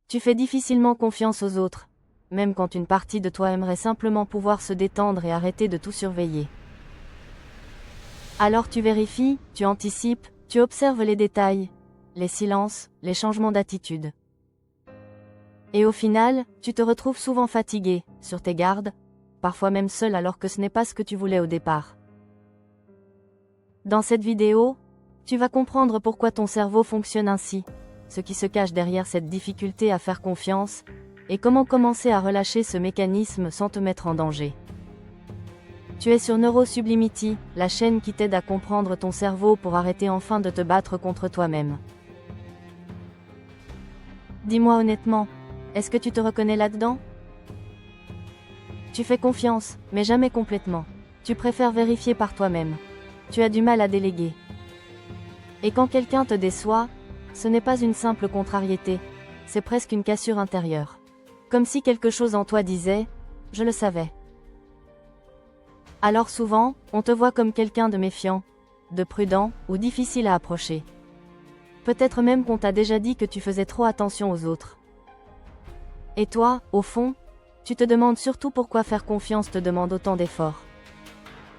Tu fais difficilement confiance aux autres, même quand une partie de toi aimerait simplement pouvoir se détendre et arrêter de tout surveiller. Alors tu vérifies, tu anticipes, tu observes les détails, les silences, les changements d'attitude. Et au final, tu te retrouves souvent fatigué, sur tes gardes, parfois même seul alors que ce n'est pas ce que tu voulais au départ. Dans cette vidéo, tu vas comprendre pourquoi ton cerveau fonctionne ainsi, ce qui se cache derrière cette difficulté à faire confiance, et comment commencer à relâcher ce mécanisme sans te mettre en danger. Tu es sur Neurosublimity, la chaîne qui t'aide à comprendre ton cerveau pour arrêter enfin de te battre contre toi-même. Dis-moi honnêtement, est-ce que tu te reconnais là-dedans? Tu fais confiance, mais jamais complètement. Tu préfères vérifier par toi-même. Tu as du mal à déléguer. Et quand quelqu'un te déçoit, ce n'est pas une simple contrariété, c'est presque une cassure intérieure. Comme si quelque chose en toi disait « Je le savais ». Alors souvent, on te voit comme quelqu'un de méfiant, de prudent ou difficile à approcher. Peut-être même qu'on t'a déjà dit que tu faisais trop attention aux autres. Et toi, au fond, tu te demandes surtout pourquoi faire confiance te demande autant d'efforts.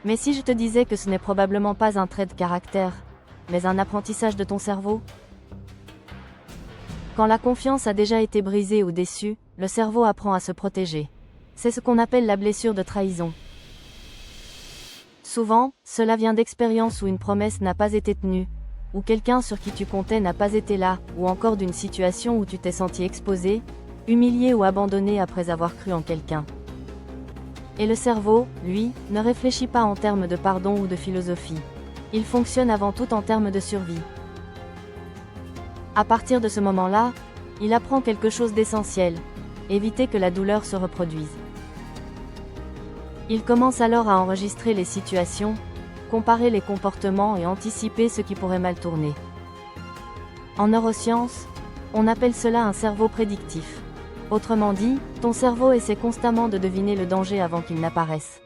Mais si je te disais que ce n'est probablement pas un trait de caractère, mais un apprentissage de ton cerveau? Quand la confiance a déjà été brisée ou déçue, le cerveau apprend à se protéger. C'est ce qu'on appelle la blessure de trahison. Souvent, cela vient d'expériences où une promesse n'a pas été tenue, où quelqu'un sur qui tu comptais n'a pas été là, ou encore d'une situation où tu t'es senti exposé, humilié ou abandonné après avoir cru en quelqu'un. Et le cerveau, lui, ne réfléchit pas en termes de pardon ou de philosophie. Il fonctionne avant tout en termes de survie. À partir de ce moment-là, il apprend quelque chose d'essentiel: éviter que la douleur se reproduise. Il commence alors à enregistrer les situations, comparer les comportements et anticiper ce qui pourrait mal tourner. En neurosciences, on appelle cela un cerveau prédictif. Autrement dit, ton cerveau essaie constamment de deviner le danger avant qu'il n'apparaisse.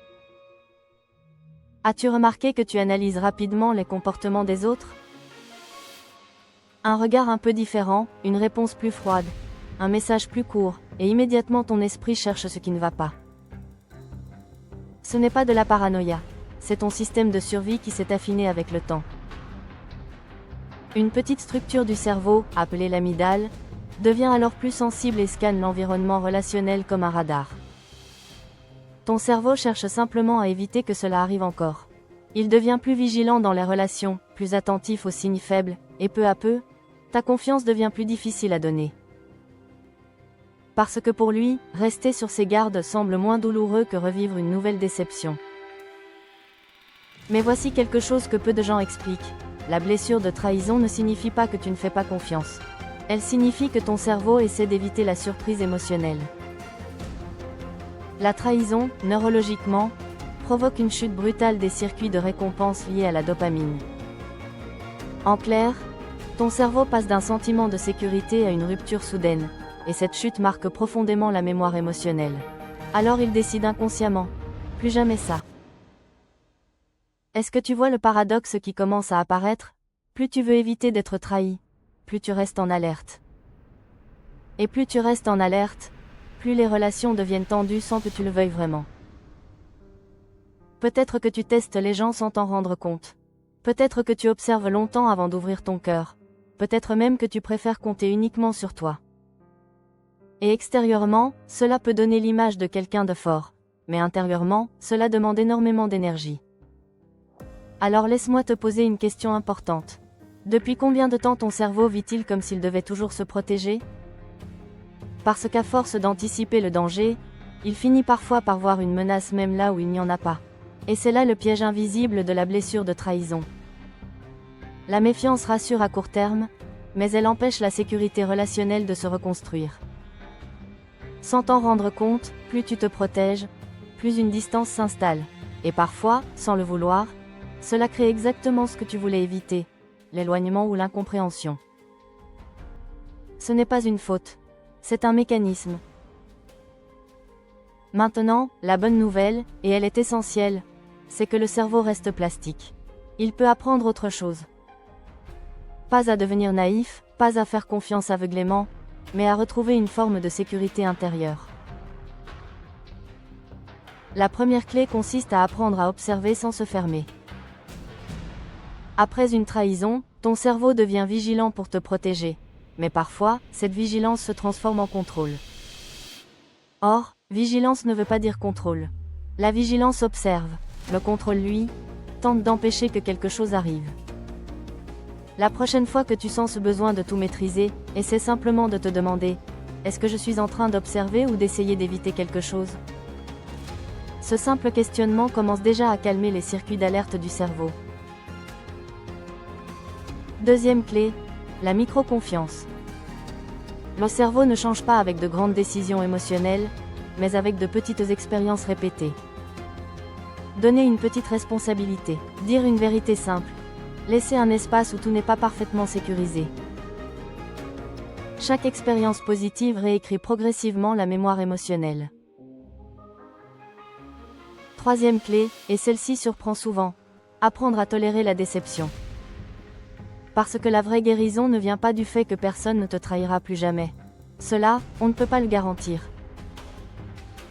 As-tu remarqué que tu analyses rapidement les comportements des autres? Un regard un peu différent, une réponse plus froide, un message plus court, et immédiatement ton esprit cherche ce qui ne va pas. Ce n'est pas de la paranoïa, c'est ton système de survie qui s'est affiné avec le temps. Une petite structure du cerveau, appelée l'amygdale, devient alors plus sensible et scanne l'environnement relationnel comme un radar. Ton cerveau cherche simplement à éviter que cela arrive encore. Il devient plus vigilant dans les relations, plus attentif aux signes faibles, et peu à peu, ta confiance devient plus difficile à donner. Parce que pour lui, rester sur ses gardes semble moins douloureux que revivre une nouvelle déception. Mais voici quelque chose que peu de gens expliquent. La blessure de trahison ne signifie pas que tu ne fais pas confiance. Elle signifie que ton cerveau essaie d'éviter la surprise émotionnelle. La trahison, neurologiquement, provoque une chute brutale des circuits de récompense liés à la dopamine. En clair, ton cerveau passe d'un sentiment de sécurité à une rupture soudaine, et cette chute marque profondément la mémoire émotionnelle. Alors il décide inconsciemment, plus jamais ça. Est-ce que tu vois le paradoxe qui commence à apparaître? Plus tu veux éviter d'être trahi, plus tu restes en alerte. Et plus tu restes en alerte, plus les relations deviennent tendues sans que tu le veuilles vraiment. Peut-être que tu testes les gens sans t'en rendre compte. Peut-être que tu observes longtemps avant d'ouvrir ton cœur. Peut-être même que tu préfères compter uniquement sur toi. Et extérieurement, cela peut donner l'image de quelqu'un de fort. Mais intérieurement, cela demande énormément d'énergie. Alors laisse-moi te poser une question importante. Depuis combien de temps ton cerveau vit-il comme s'il devait toujours se protéger? Parce qu'à force d'anticiper le danger, il finit parfois par voir une menace même là où il n'y en a pas. Et c'est là le piège invisible de la blessure de trahison. La méfiance rassure à court terme, mais elle empêche la sécurité relationnelle de se reconstruire. Sans t'en rendre compte, plus tu te protèges, plus une distance s'installe. Et parfois, sans le vouloir, cela crée exactement ce que tu voulais éviter, l'éloignement ou l'incompréhension. Ce n'est pas une faute, c'est un mécanisme. Maintenant, la bonne nouvelle, et elle est essentielle, c'est que le cerveau reste plastique. Il peut apprendre autre chose. Pas à devenir naïf, pas à faire confiance aveuglément, mais à retrouver une forme de sécurité intérieure. La première clé consiste à apprendre à observer sans se fermer. Après une trahison, ton cerveau devient vigilant pour te protéger. Mais parfois, cette vigilance se transforme en contrôle. Or, vigilance ne veut pas dire contrôle. La vigilance observe. Le contrôle, lui, tente d'empêcher que quelque chose arrive. La prochaine fois que tu sens ce besoin de tout maîtriser, essaie simplement de te demander, est-ce que je suis en train d'observer ou d'essayer d'éviter quelque chose ? Ce simple questionnement commence déjà à calmer les circuits d'alerte du cerveau. Deuxième clé, la micro-confiance. Le cerveau ne change pas avec de grandes décisions émotionnelles, mais avec de petites expériences répétées. Donner une petite responsabilité, dire une vérité simple, laisser un espace où tout n'est pas parfaitement sécurisé. Chaque expérience positive réécrit progressivement la mémoire émotionnelle. Troisième clé, et celle-ci surprend souvent, apprendre à tolérer la déception. Parce que la vraie guérison ne vient pas du fait que personne ne te trahira plus jamais. Cela, on ne peut pas le garantir.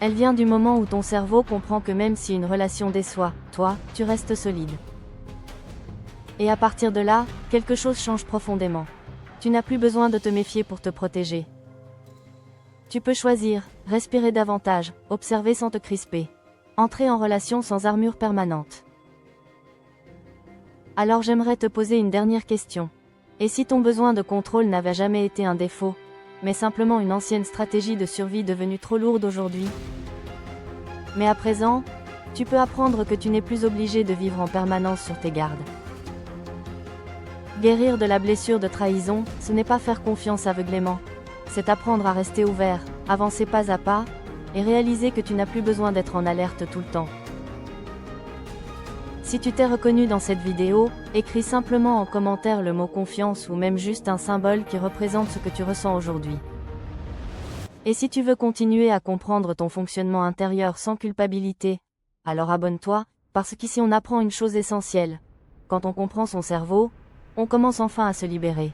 Elle vient du moment où ton cerveau comprend que même si une relation déçoit, toi, tu restes solide. Et à partir de là, quelque chose change profondément. Tu n'as plus besoin de te méfier pour te protéger. Tu peux choisir, respirer davantage, observer sans te crisper. Entrer en relation sans armure permanente. Alors j'aimerais te poser une dernière question. Et si ton besoin de contrôle n'avait jamais été un défaut, mais simplement une ancienne stratégie de survie devenue trop lourde aujourd'hui ? Mais à présent, tu peux apprendre que tu n'es plus obligé de vivre en permanence sur tes gardes. Guérir de la blessure de trahison, ce n'est pas faire confiance aveuglément. C'est apprendre à rester ouvert, avancer pas à pas, et réaliser que tu n'as plus besoin d'être en alerte tout le temps. Si tu t'es reconnu dans cette vidéo, écris simplement en commentaire le mot confiance ou même juste un symbole qui représente ce que tu ressens aujourd'hui. Et si tu veux continuer à comprendre ton fonctionnement intérieur sans culpabilité, alors abonne-toi, parce qu'ici on apprend une chose essentielle. Quand on comprend son cerveau, on commence enfin à se libérer.